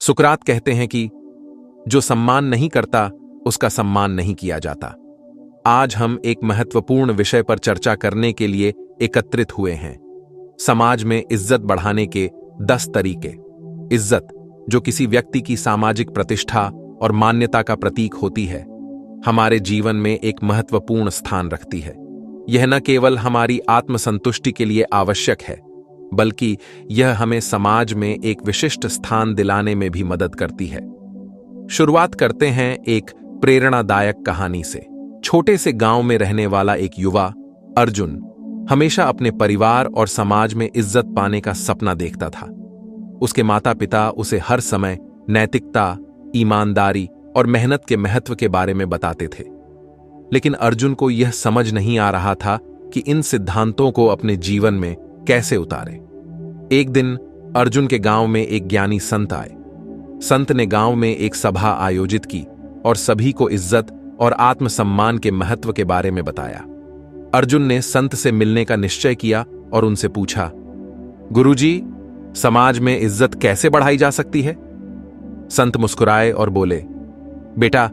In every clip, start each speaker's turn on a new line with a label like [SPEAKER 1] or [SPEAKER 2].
[SPEAKER 1] सुकरात कहते हैं कि जो सम्मान नहीं करता उसका सम्मान नहीं किया जाता। आज हम एक महत्वपूर्ण विषय पर चर्चा करने के लिए एकत्रित हुए हैं। समाज में इज्जत बढ़ाने के 10 तरीके। इज्जत, जो किसी व्यक्ति की सामाजिक प्रतिष्ठा और मान्यता का प्रतीक होती है, हमारे जीवन में एक महत्वपूर्ण स्थान रखती है। यह न केवल हमारी आत्मसंतुष्टि के लिए आवश्यक है, बल्कि यह हमें समाज में एक विशिष्ट स्थान दिलाने में भी मदद करती है। शुरुआत करते हैं एक प्रेरणादायक कहानी से। छोटे से गांव में रहने वाला एक युवा अर्जुन हमेशा अपने परिवार और समाज में इज्जत पाने का सपना देखता था। उसके माता पिता उसे हर समय नैतिकता, ईमानदारी और मेहनत के महत्व के बारे में बताते थे, लेकिन अर्जुन को यह समझ नहीं आ रहा था कि इन सिद्धांतों को अपने जीवन में कैसे उतारे। एक दिन अर्जुन के गांव में एक ज्ञानी संत आए। संत ने गांव में एक सभा आयोजित की और सभी को इज्जत और आत्मसम्मान के महत्व के बारे में बताया। अर्जुन ने संत से मिलने का निश्चय किया और उनसे पूछा, गुरुजी, समाज में इज्जत कैसे बढ़ाई जा सकती है? संत मुस्कुराए और बोले, बेटा,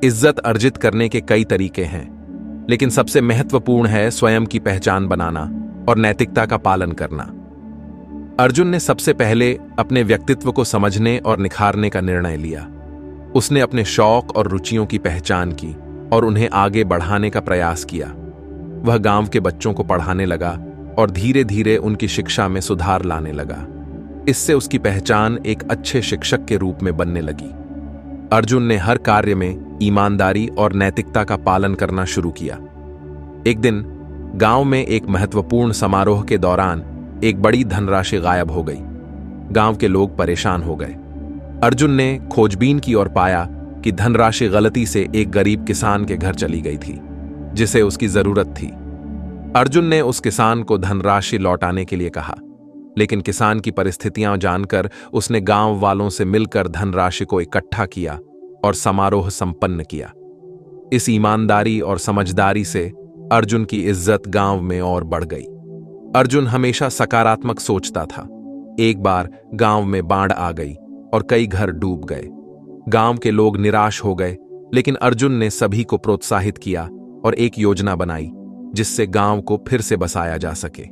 [SPEAKER 1] इज्जत अर्जित करने के कई तरीके हैं, लेकिन सबसे महत्वपूर्ण है स्वयं की पहचान बनाना और नैतिकता का पालन करना। अर्जुन ने सबसे पहले अपने व्यक्तित्व को समझने और निखारने का निर्णय लिया। उसने अपने शौक और रुचियों की पहचान की और उन्हें आगे बढ़ाने का प्रयास किया। वह गांव के बच्चों को पढ़ाने लगा और धीरे धीरे उनकी शिक्षा में सुधार लाने लगा। इससे उसकी पहचान एक अच्छे शिक्षक के रूप में बनने लगी। अर्जुन ने हर कार्य में ईमानदारी और नैतिकता का पालन करना शुरू किया। एक दिन गांव में एक महत्वपूर्ण समारोह के दौरान एक बड़ी धनराशि गायब हो गई। गांव के लोग परेशान हो गए। अर्जुन ने खोजबीन की और पाया कि धनराशि गलती से एक गरीब किसान के घर चली गई थी, जिसे उसकी जरूरत थी। अर्जुन ने उस किसान को धनराशि लौटाने के लिए कहा, लेकिन किसान की परिस्थितियां जानकर उसने गांव वालों से मिलकर धनराशि को इकट्ठा किया और समारोह संपन्न किया। इस ईमानदारी और समझदारी से अर्जुन की इज्जत गांव में और बढ़ गई। अर्जुन हमेशा सकारात्मक सोचता था। एक बार गांव में बाढ़ आ गई और कई घर डूब गए। गांव के लोग निराश हो गए, लेकिन अर्जुन ने सभी को प्रोत्साहित किया और एक योजना बनाई जिससे गांव को फिर से बसाया जा सके।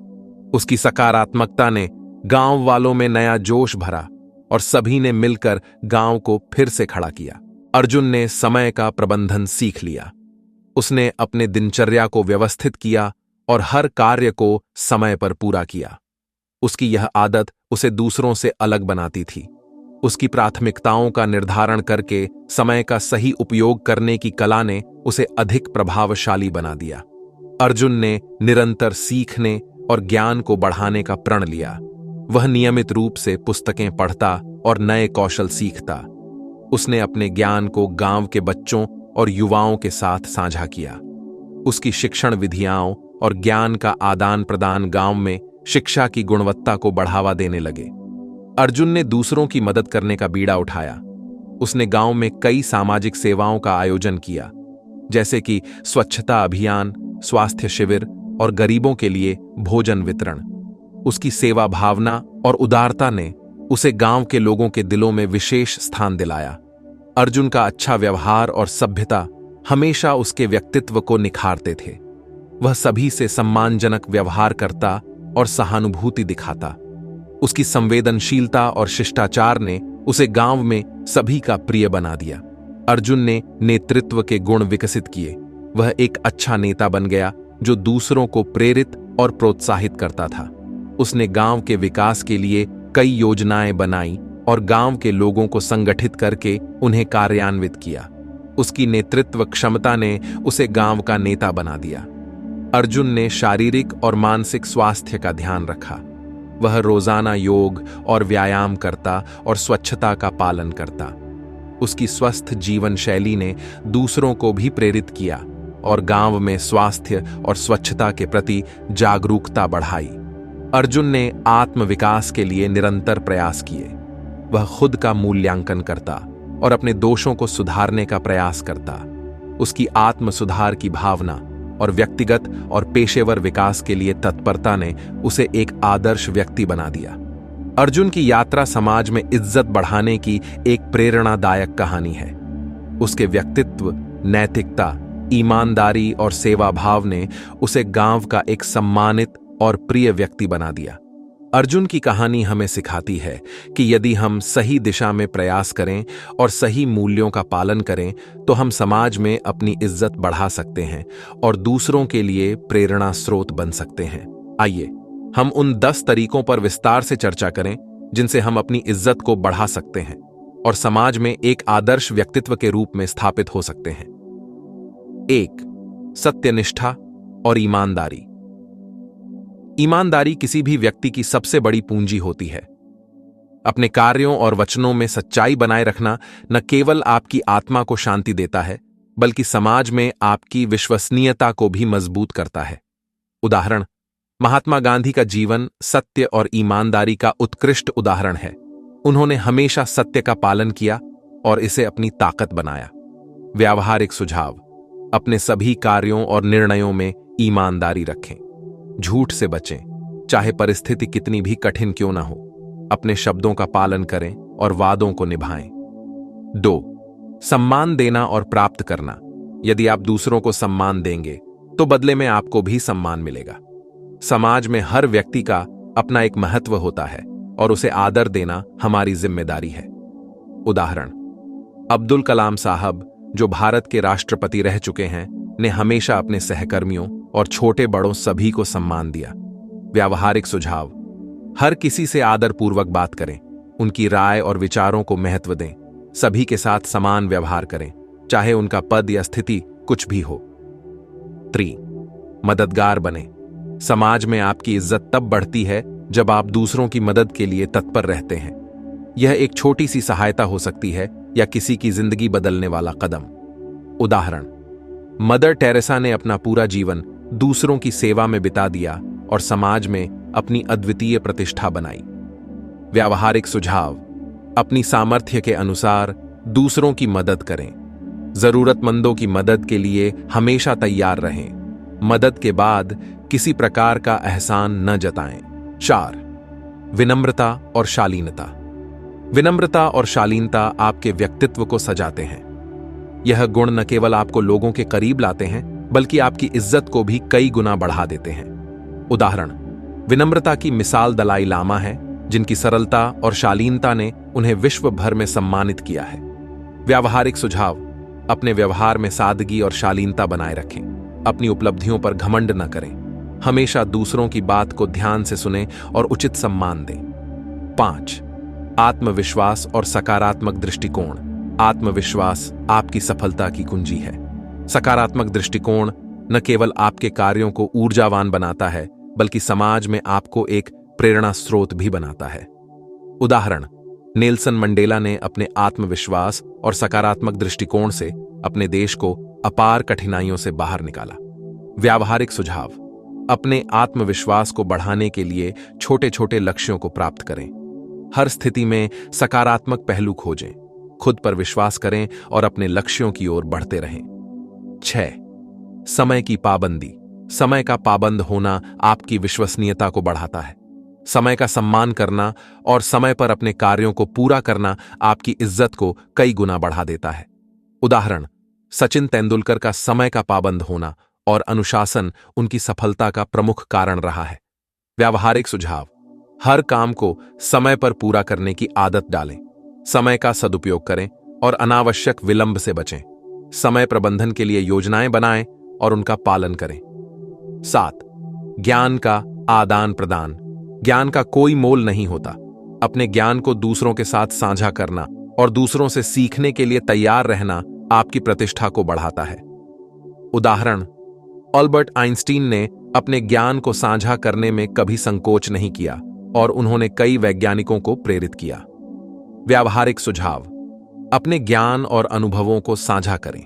[SPEAKER 1] उसकी सकारात्मकता ने गांव वालों में नया जोश भरा और सभी ने मिलकर गांव को फिर से खड़ा किया। अर्जुन ने समय का प्रबंधन सीख लिया। उसने अपने दिनचर्या को व्यवस्थित किया और हर कार्य को समय पर पूरा किया। उसकी यह आदत उसे दूसरों से अलग बनाती थी। उसकी प्राथमिकताओं का निर्धारण करके समय का सही उपयोग करने की कला ने उसे अधिक प्रभावशाली बना दिया। अर्जुन ने निरंतर सीखने और ज्ञान को बढ़ाने का प्रण लिया। वह नियमित रूप से पुस्तकें पढ़ता और नए कौशल सीखता। उसने अपने ज्ञान को गांव के बच्चों और युवाओं के साथ साझा किया। उसकी शिक्षण विधियाओं और ज्ञान का आदान प्रदान गांव में शिक्षा की गुणवत्ता को बढ़ावा देने लगे। अर्जुन ने दूसरों की मदद करने का बीड़ा उठाया। उसने गांव में कई सामाजिक सेवाओं का आयोजन किया, जैसे कि स्वच्छता अभियान, स्वास्थ्य शिविर और गरीबों के लिए भोजन वितरण। उसकी सेवा भावना और उदारता ने उसे गांव के लोगों के दिलों में विशेष स्थान दिलाया। अर्जुन का अच्छा व्यवहार और सभ्यता हमेशा उसके व्यक्तित्व को निखारते थे। वह सभी से सम्मानजनक व्यवहार करता और सहानुभूति दिखाता। उसकी संवेदनशीलता और शिष्टाचार ने उसे गांव में सभी का प्रिय बना दिया। अर्जुन ने नेतृत्व के गुण विकसित किए। वह एक अच्छा नेता बन गया जो दूसरों को प्रेरित और प्रोत्साहित करता था। उसने गांव के विकास के लिए कई योजनाएं बनाई और गांव के लोगों को संगठित करके उन्हें कार्यान्वित किया। उसकी नेतृत्व क्षमता ने उसे गांव का नेता बना दिया। अर्जुन ने शारीरिक और मानसिक स्वास्थ्य का ध्यान रखा। वह रोजाना योग और व्यायाम करता और स्वच्छता का पालन करता। उसकी स्वस्थ जीवन शैली ने दूसरों को भी प्रेरित किया और गांव में स्वास्थ्य और स्वच्छता के प्रति जागरूकता बढ़ाई। अर्जुन ने आत्मविकास के लिए निरंतर प्रयास किए। वह खुद का मूल्यांकन करता और अपने दोषों को सुधारने का प्रयास करता। उसकी आत्म सुधार की भावना और व्यक्तिगत और पेशेवर विकास के लिए तत्परता ने उसे एक आदर्श व्यक्ति बना दिया। अर्जुन की यात्रा समाज में इज्जत बढ़ाने की एक प्रेरणादायक कहानी है। उसके व्यक्तित्व, नैतिकता, ईमानदारी और सेवा भाव ने उसे गांव का एक सम्मानित और प्रिय व्यक्ति बना दिया। अर्जुन की कहानी हमें सिखाती है कि यदि हम सही दिशा में प्रयास करें और सही मूल्यों का पालन करें तो हम समाज में अपनी इज्जत बढ़ा सकते हैं और दूसरों के लिए प्रेरणा स्रोत बन सकते हैं। आइए हम उन 10 तरीकों पर विस्तार से चर्चा करें जिनसे हम अपनी इज्जत को बढ़ा सकते हैं और समाज में एक आदर्श व्यक्तित्व के रूप में स्थापित हो सकते हैं। 1. सत्यनिष्ठा और ईमानदारी। ईमानदारी किसी भी व्यक्ति की सबसे बड़ी पूंजी होती है। अपने कार्यों और वचनों में सच्चाई बनाए रखना न केवल आपकी आत्मा को शांति देता है, बल्कि समाज में आपकी विश्वसनीयता को भी मजबूत करता है। उदाहरण: महात्मा गांधी का जीवन सत्य और ईमानदारी का उत्कृष्ट उदाहरण है। उन्होंने हमेशा सत्य का पालन किया और इसे अपनी ताकत बनाया। व्यावहारिक सुझाव: अपने सभी कार्यों और निर्णयों में ईमानदारी रखें। झूठ से बचें, चाहे परिस्थिति कितनी भी कठिन क्यों ना हो। अपने शब्दों का पालन करें और वादों को निभाएं। 2. सम्मान देना और प्राप्त करना। यदि आप दूसरों को सम्मान देंगे तो बदले में आपको भी सम्मान मिलेगा। समाज में हर व्यक्ति का अपना एक महत्व होता है और उसे आदर देना हमारी जिम्मेदारी है। उदाहरण: अब्दुल कलाम साहब, जो भारत के राष्ट्रपति रह चुके हैं, ने हमेशा अपने सहकर्मियों और छोटे बड़ों सभी को सम्मान दिया। व्यावहारिक सुझाव: हर किसी से आदरपूर्वक बात करें, उनकी राय और विचारों को महत्व दें, सभी के साथ समान व्यवहार करें, चाहे उनका पद या स्थिति कुछ भी हो। 3. मददगार बने। समाज में आपकी इज्जत तब बढ़ती है जब आप दूसरों की मदद के लिए तत्पर रहते हैं। यह एक छोटी सी सहायता हो सकती है या किसी की जिंदगी बदलने वाला कदम। उदाहरण: मदर टेरेसा ने अपना पूरा जीवन दूसरों की सेवा में बिता दिया और समाज में अपनी अद्वितीय प्रतिष्ठा बनाई। व्यावहारिक सुझाव: अपनी सामर्थ्य के अनुसार दूसरों की मदद करें। जरूरतमंदों की मदद के लिए हमेशा तैयार रहें। मदद के बाद किसी प्रकार का एहसान न जताएं। 4. विनम्रता और शालीनता। विनम्रता और शालीनता आपके व्यक्तित्व को सजाते हैं। यह गुण न केवल आपको लोगों के करीब लाते हैं, बल्कि आपकी इज्जत को भी कई गुना बढ़ा देते हैं। उदाहरण: विनम्रता की मिसाल दलाई लामा है, जिनकी सरलता और शालीनता ने उन्हें विश्व भर में सम्मानित किया है। व्यावहारिक सुझाव: अपने व्यवहार में सादगी और शालीनता बनाए रखें। अपनी उपलब्धियों पर घमंड न करें। हमेशा दूसरों की बात को ध्यान से सुनें और उचित सम्मान दें। 5. आत्मविश्वास और सकारात्मक दृष्टिकोण। आत्मविश्वास आपकी सफलता की कुंजी है। सकारात्मक दृष्टिकोण न केवल आपके कार्यों को ऊर्जावान बनाता है, बल्कि समाज में आपको एक प्रेरणा स्रोत भी बनाता है। उदाहरण: नेल्सन मंडेला ने अपने आत्मविश्वास और सकारात्मक दृष्टिकोण से अपने देश को अपार कठिनाइयों से बाहर निकाला। व्यावहारिक सुझाव: अपने आत्मविश्वास को बढ़ाने के लिए छोटे छोटे लक्ष्यों को प्राप्त करें। हर स्थिति में सकारात्मक पहलू खोजें, खुद पर विश्वास करें और अपने लक्ष्यों की ओर बढ़ते रहें। 6. समय की पाबंदी। समय का पाबंद होना आपकी विश्वसनीयता को बढ़ाता है। समय का सम्मान करना और समय पर अपने कार्यों को पूरा करना आपकी इज्जत को कई गुना बढ़ा देता है। उदाहरण: सचिन तेंदुलकर का समय का पाबंद होना और अनुशासन उनकी सफलता का प्रमुख कारण रहा है। व्यावहारिक सुझाव: हर काम को समय पर पूरा करने की आदत डालें। समय का सदुपयोग करें और अनावश्यक विलंब से बचें। समय प्रबंधन के लिए योजनाएं बनाएं और उनका पालन करें। 7. ज्ञान का आदान प्रदान। ज्ञान का कोई मोल नहीं होता। अपने ज्ञान को दूसरों के साथ साझा करना और दूसरों से सीखने के लिए तैयार रहना आपकी प्रतिष्ठा को बढ़ाता है। उदाहरण: अल्बर्ट आइंस्टीन ने अपने ज्ञान को साझा करने में कभी संकोच नहीं किया और उन्होंने कई वैज्ञानिकों को प्रेरित किया। व्यावहारिक सुझाव: अपने ज्ञान और अनुभवों को साझा करें।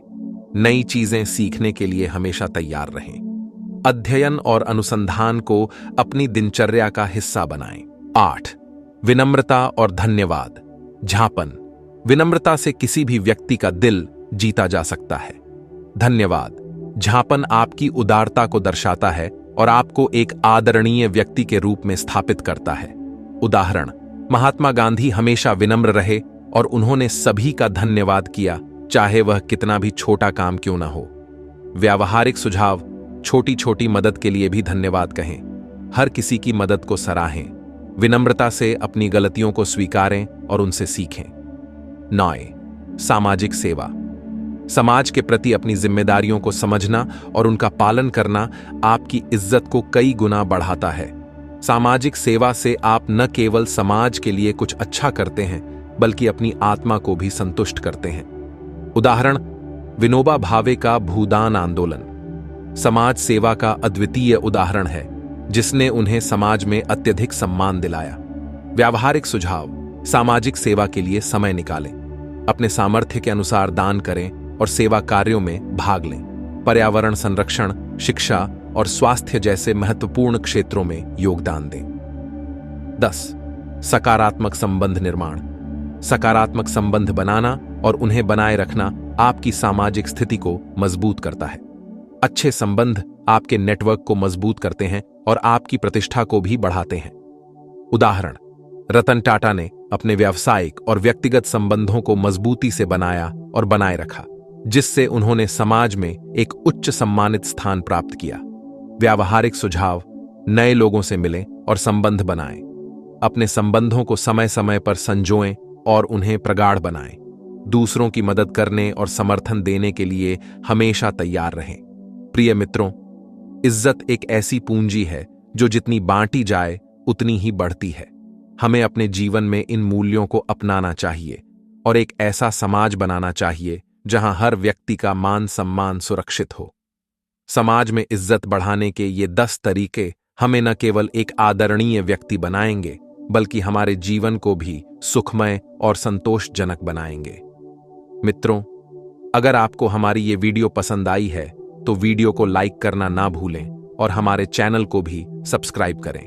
[SPEAKER 1] नई चीजें सीखने के लिए हमेशा तैयार रहें। अध्ययन और अनुसंधान को अपनी दिनचर्या का हिस्सा बनाएं। 8. विनम्रता और धन्यवाद। झापन। विनम्रता से किसी भी व्यक्ति का दिल जीता जा सकता है। धन्यवाद। झापन आपकी उदारता को दर्शाता है और आपको एक आदरणीय व्यक्ति के रूप में स्थापित करता है। उदाहरण: महात्मा गांधी हमेशा विनम्र रहे और उन्होंने सभी का धन्यवाद किया, चाहे वह कितना भी छोटा काम क्यों ना हो। व्यावहारिक सुझाव: छोटी छोटी मदद के लिए भी धन्यवाद कहें। हर किसी की मदद को सराहें। विनम्रता से अपनी गलतियों को स्वीकारें और उनसे सीखें। 9. सामाजिक सेवा: समाज के प्रति अपनी जिम्मेदारियों को समझना और उनका पालन करना आपकी इज्जत को कई गुना बढ़ाता है। सामाजिक सेवा से आप न केवल समाज के लिए कुछ अच्छा करते हैं, बल्कि अपनी आत्मा को भी संतुष्ट करते हैं। उदाहरण: विनोबा भावे का भूदान आंदोलन समाज सेवा का अद्वितीय उदाहरण है, जिसने उन्हें समाज में अत्यधिक सम्मान दिलाया। व्यावहारिक सुझाव: सामाजिक सेवा के लिए समय निकालें। अपने सामर्थ्य के अनुसार दान करें और सेवा कार्यों में भाग लें। पर्यावरण संरक्षण, शिक्षा और स्वास्थ्य जैसे महत्वपूर्ण क्षेत्रों में योगदान दें। 10. सकारात्मक संबंध निर्माण: सकारात्मक संबंध बनाना और उन्हें बनाए रखना आपकी सामाजिक स्थिति को मजबूत करता है। अच्छे संबंध आपके नेटवर्क को मजबूत करते हैं और आपकी प्रतिष्ठा को भी बढ़ाते हैं। उदाहरण: रतन टाटा ने अपने व्यावसायिक और व्यक्तिगत संबंधों को मजबूती से बनाया और बनाए रखा, जिससे उन्होंने समाज में एक उच्च सम्मानित स्थान प्राप्त किया। व्यावहारिक सुझाव: नए लोगों से मिलें और संबंध बनाएं। अपने संबंधों को समय समय पर संजोएं और उन्हें प्रगाढ़ बनाएं। दूसरों की मदद करने और समर्थन देने के लिए हमेशा तैयार रहें। प्रिय मित्रों, इज्जत एक ऐसी पूंजी है जो जितनी बांटी जाए उतनी ही बढ़ती है। हमें अपने जीवन में इन मूल्यों को अपनाना चाहिए और एक ऐसा समाज बनाना चाहिए जहां हर व्यक्ति का मान सम्मान सुरक्षित हो। समाज में इज्जत बढ़ाने के ये 10 तरीके हमें न केवल एक आदरणीय व्यक्ति बनाएंगे, बल्कि हमारे जीवन को भी सुखमय और संतोषजनक बनाएंगे। मित्रों, अगर आपको हमारी ये वीडियो पसंद आई है तो वीडियो को लाइक करना ना भूलें और हमारे चैनल को भी सब्सक्राइब करें।